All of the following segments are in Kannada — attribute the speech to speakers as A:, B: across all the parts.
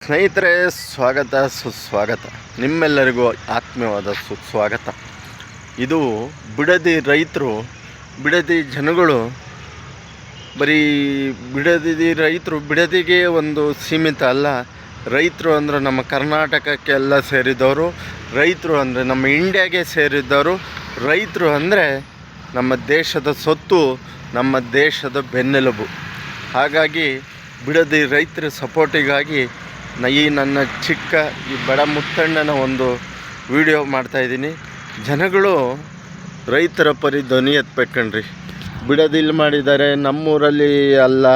A: ಸ್ನೇಹಿತರೆ, ಸ್ವಾಗತ ಸುಸ್ವಾಗತ. ನಿಮ್ಮೆಲ್ಲರಿಗೂ ಆತ್ಮೀಯವಾದ ಸುಸ್ವಾಗತ. ಇದು ಬಿಡದಿ ರೈತರು, ಬಿಡದಿ ಜನಗಳು, ಬರೀ ಬಿಡದಿಗೆ ಒಂದು ಸೀಮಿತ ಅಲ್ಲ. ರೈತರು ಅಂದರೆ ನಮ್ಮ ಕರ್ನಾಟಕಕ್ಕೆಲ್ಲ ಸೇರಿದವರು, ರೈತರು ಅಂದರೆ ನಮ್ಮ ಇಂಡಿಯಾಗೆ ಸೇರಿದವರು, ರೈತರು ಅಂದರೆ ನಮ್ಮ ದೇಶದ ಸೊತ್ತು, ನಮ್ಮ ದೇಶದ ಬೆನ್ನೆಲುಬು. ಹಾಗಾಗಿ ಬಿಡದಿ ರೈತರ ಸಪೋರ್ಟಿಗಾಗಿ ನನ್ನ ಚಿಕ್ಕ ಈ ಬಡ ಮುತ್ತಣ್ಣನ ಒಂದು ವಿಡಿಯೋ ಮಾಡ್ತಾಯಿದ್ದೀನಿ. ಜನಗಳು ರೈತರ ಪರಿ ಧ್ವನಿ ಎತ್ಬೇಕಣ್ರಿ. ಬಿಡದಿಲ್ಲಿ ಮಾಡಿದ್ದಾರೆ, ನಮ್ಮೂರಲ್ಲಿ ಅಲ್ಲ,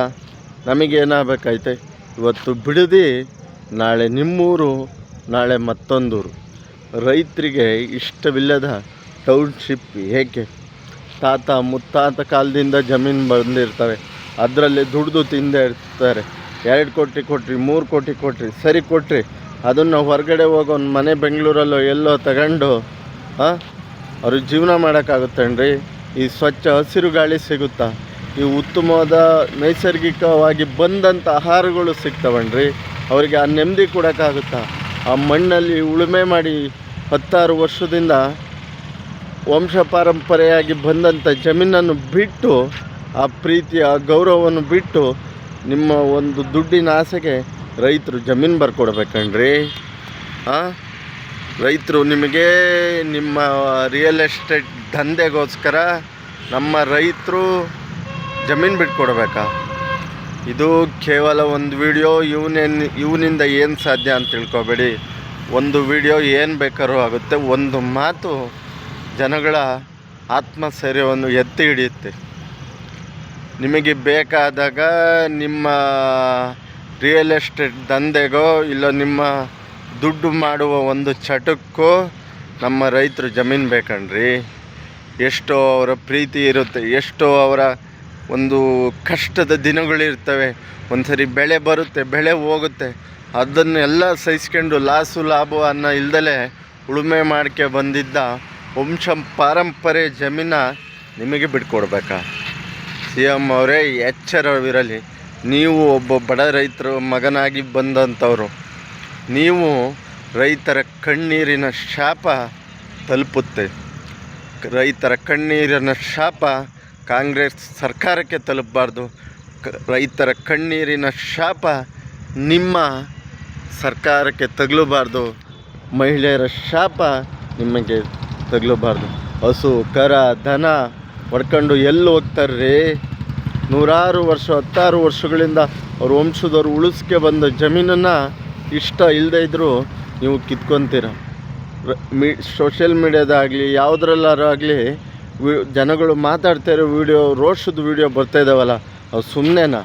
A: ನಮಗೇನಾಗಬೇಕೈತೆ? ಇವತ್ತು ಬಿಡದಿ, ನಾಳೆ ನಿಮ್ಮೂರು, ನಾಳೆ ಮತ್ತೊಂದೂರು. ರೈತರಿಗೆ ಇಷ್ಟವಿಲ್ಲದ ಟೌನ್ಶಿಪ್ ಏಕೆ? ತಾತ ಮುತ್ತಾತ ಕಾಲದಿಂದ ಜಮೀನು ಬಂದಿರ್ತವೆ, ಅದರಲ್ಲಿ ದುಡ್ದು ತಿಂದೇ ಇರ್ತಾರೆ. 2 ಕೋಟಿ ಕೊಟ್ರಿ, 3 ಕೋಟಿ ಕೊಟ್ರಿ, ಸರಿ ಕೊಟ್ರಿ, ಅದನ್ನು ಹೊರಗಡೆ ಹೋಗೋ ಒಂದು ಮನೆ ಬೆಂಗಳೂರಲ್ಲೋ ಎಲ್ಲೋ ತಗೊಂಡು ಅವ್ರಿಗೆ ಜೀವನ ಮಾಡೋಕ್ಕಾಗುತ್ತೇನ್ರಿ? ಈ ಸ್ವಚ್ಛ ಹಸಿರು ಗಾಳಿ ಸಿಗುತ್ತಾ? ಈ ಉತ್ತಮವಾದ ನೈಸರ್ಗಿಕವಾಗಿ ಬಂದಂಥ ಆಹಾರಗಳು ಸಿಗ್ತವನ್ರಿ? ಅವರಿಗೆ ಆ ನೆಮ್ಮದಿ ಕೊಡೋಕ್ಕಾಗುತ್ತಾ? ಆ ಮಣ್ಣಲ್ಲಿ ಉಳುಮೆ ಮಾಡಿ 16 ವರ್ಷದಿಂದ ವಂಶ ಪಾರಂಪರೆಯಾಗಿ ಬಂದಂಥ ಜಮೀನನ್ನು ಬಿಟ್ಟು, ಆ ಪ್ರೀತಿ, ಆ ಗೌರವವನ್ನು ಬಿಟ್ಟು, ನಿಮ್ಮ ಒಂದು ದುಡ್ಡಿನ ಆಸೆಗೆ ರೈತರು ಜಮೀನು ಬರ್ಕೊಡ್ಬೇಕಣ್ರಿ. ರೈತರು ನಿಮಗೆ ನಿಮ್ಮ ರಿಯಲ್ ಎಸ್ಟೇಟ್ ದಂಧೆಗೋಸ್ಕರ ನಮ್ಮ ರೈತರು ಜಮೀನು ಬಿಟ್ಕೊಡ್ಬೇಕಾ? ಇದು ಕೇವಲ ಒಂದು ವಿಡಿಯೋ. ಇವನಿಂದ ಏನು ಸಾಧ್ಯ ಅಂತ ತಿಳ್ಕೊಬೇಡಿ. ಒಂದು ವಿಡಿಯೋ ಏನು ಬೇಕಾದ್ರೂ ಆಗುತ್ತೆ. ಒಂದು ಮಾತು ಜನಗಳ ಆತ್ಮಸ್ಥೈರ್ಯವನ್ನು ಎತ್ತಿ ಹಿಡಿಯುತ್ತೆ. ನಿಮಗೆ ಬೇಕಾದಾಗ ನಿಮ್ಮ ರಿಯಲ್ ಎಸ್ಟೇಟ್ ದಂಧೆಗೋ ಇಲ್ಲ ನಿಮ್ಮ ದುಡ್ಡು ಮಾಡುವ ಒಂದು ಚಟಕ್ಕೋ ನಮ್ಮ ರೈತರು ಜಮೀನು ಬೇಕಣ್ರಿ. ಎಷ್ಟೋ ಅವರ ಪ್ರೀತಿ ಇರುತ್ತೆ, ಎಷ್ಟೋ ಅವರ ಒಂದು ಕಷ್ಟದ ದಿನಗಳಿರ್ತವೆ. ಒಂದು ಸರಿ ಬೆಳೆ ಬರುತ್ತೆ, ಬೆಳೆ ಹೋಗುತ್ತೆ, ಅದನ್ನೆಲ್ಲ ಸಹಿಸ್ಕೊಂಡು ಲಾಸು ಲಾಭ ಅನ್ನೋ ಇಲ್ದಲೇ ಉಳುಮೆ ಮಾಡ್ಕೆ ಬಂದಿದ್ದ ವಂಶ ಪಾರಂಪರೆ ಜಮೀನ ನಿಮಗೆ ಬಿಟ್ಕೊಡ್ಬೇಕಾ? CM ಅವರೇ, ಎಚ್ಚರವಿರಲಿ. ನೀವು ಒಬ್ಬ ಬಡ ರೈತರ ಮಗನಾಗಿ ಬಂದಂಥವರು. ನೀವು ರೈತರ ಕಣ್ಣೀರಿನ ಶಾಪ ತಲುಪುತ್ತೆ. ರೈತರ ಕಣ್ಣೀರಿನ ಶಾಪ ಕಾಂಗ್ರೆಸ್ ಸರ್ಕಾರಕ್ಕೆ ತಲುಪಬಾರ್ದು. ರೈತರ ಕಣ್ಣೀರಿನ ಶಾಪ ನಿಮ್ಮ ಸರ್ಕಾರಕ್ಕೆ ತಗಲಬಾರ್ದು. ಮಹಿಳೆಯರ ಶಾಪ ನಿಮಗೆ ತಗಲಬಾರ್ದು. ಹಸು ಕರ ದನ ಹೊಡ್ಕೊಂಡು ಎಲ್ಲಿ ಹೋಗ್ತಾರ್ರಿ? 100 ವರ್ಷ 16 ವರ್ಷಗಳಿಂದ ಅವ್ರ ವಂಶದವ್ರು ಉಳಿಸ್ಕೆ ಬಂದ ಜಮೀನನ್ನು ಇಷ್ಟ ಇಲ್ಲದೇ ಇದ್ದರೂ ನೀವು ಕಿತ್ಕೊತೀರ. ಸೋಷಿಯಲ್ ಮೀಡ್ಯಾದಾಗಲಿ ಯಾವುದ್ರಲ್ಲಾಗಲಿ ಜನಗಳು ಮಾತಾಡ್ತಾಯಿರೋ ವೀಡಿಯೋ, ರೋಷದ ವೀಡಿಯೋ ಬರ್ತಾಯಿದ್ದಾವಲ್ಲ, ಅವು ಸುಮ್ಮನೆನಾ?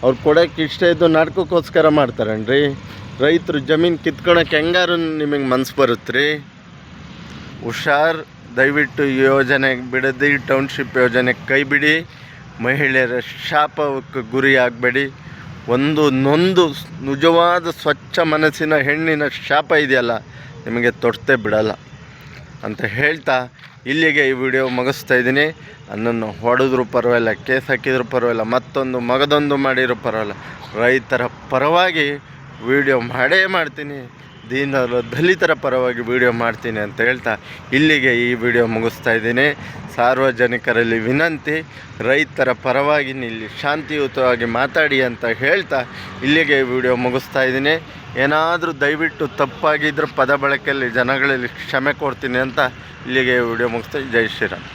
A: ಅವ್ರು ಕೊಡೋಕ್ಕೆ ಇಷ್ಟ ಇದ್ದು ನಾಟಕಕ್ಕೋಸ್ಕರ ಮಾಡ್ತಾರಣ್ರಿ. ರೈತರು ಜಮೀನು ಕಿತ್ಕೊಳಕ್ಕೆ ಹೆಂಗಾರು ನಿಮಗೆ ಮನಸ್ಸು ಬರುತ್ತೆ? ಹುಷಾರ್. ದಯವಿಟ್ಟು ಯೋಜನೆ ಬಿಡದಿ ಟೌನ್ಶಿಪ್ ಯೋಜನೆ ಕೈ ಬಿಡಿ. ಮಹಿಳೆಯರ ಶಾಪಕ್ಕೆ ಗುರಿ ಆಗಬೇಡಿ. ಒಂದು ನೊಂದು ನಿಜವಾದ ಸ್ವಚ್ಛ ಮನಸ್ಸಿನ ಹೆಣ್ಣಿನ ಶಾಪ ಇದೆಯಲ್ಲ, ನಿಮಗೆ ತೊಡ್ತೇ ಬಿಡಲ್ಲ ಅಂತ ಹೇಳ್ತಾ ಇಲ್ಲಿಗೆ ಈ ವಿಡಿಯೋ ಮುಗಿಸ್ತಾ ಇದ್ದೀನಿ. ನನ್ನನ್ನು ಹೊಡೆದ್ರೂ ಪರವಾಗಿಲ್ಲ, ಕೇಸ್ ಹಾಕಿದ್ರೂ ಪರವಾಗಿಲ್ಲ, ಮತ್ತೊಂದು ಮಗದೊಂದು ಮಾಡಿರೋ ಪರವಾಗಿಲ್ಲ, ರೈತರ ಪರವಾಗಿ ವಿಡಿಯೋ ಮಾಡೇ ಮಾಡ್ತೀನಿ. ದಲಿತರ ಪರವಾಗಿ ವಿಡಿಯೋ ಮಾಡ್ತೀನಿ ಅಂತ ಹೇಳ್ತಾ ಇಲ್ಲಿಗೆ ಈ ವಿಡಿಯೋ ಮುಗಿಸ್ತಾ ಇದ್ದೀನಿ. ಸಾರ್ವಜನಿಕರಲ್ಲಿ ವಿನಂತಿ, ರೈತರ ಪರವಾಗಿ ಇಲ್ಲಿ ಶಾಂತಿಯುತವಾಗಿ ಮಾತಾಡಿ ಅಂತ ಹೇಳ್ತಾ ಇಲ್ಲಿಗೆ ಈ ವಿಡಿಯೋ ಮುಗಿಸ್ತಾ ಇದ್ದೀನಿ. ಏನಾದರೂ ದಯವಿಟ್ಟು ತಪ್ಪಾಗಿದ್ದರೆ ಪದ ಬಳಕೆಯಲ್ಲಿ ಜನಗಳಲ್ಲಿ ಕ್ಷಮೆ ಕೊಡ್ತೀನಿ ಅಂತ ಇಲ್ಲಿಗೆ ವಿಡಿಯೋ ಮುಗಿಸ್ತಾ. ಜೈ ಶ್ರೀರಾಮ್.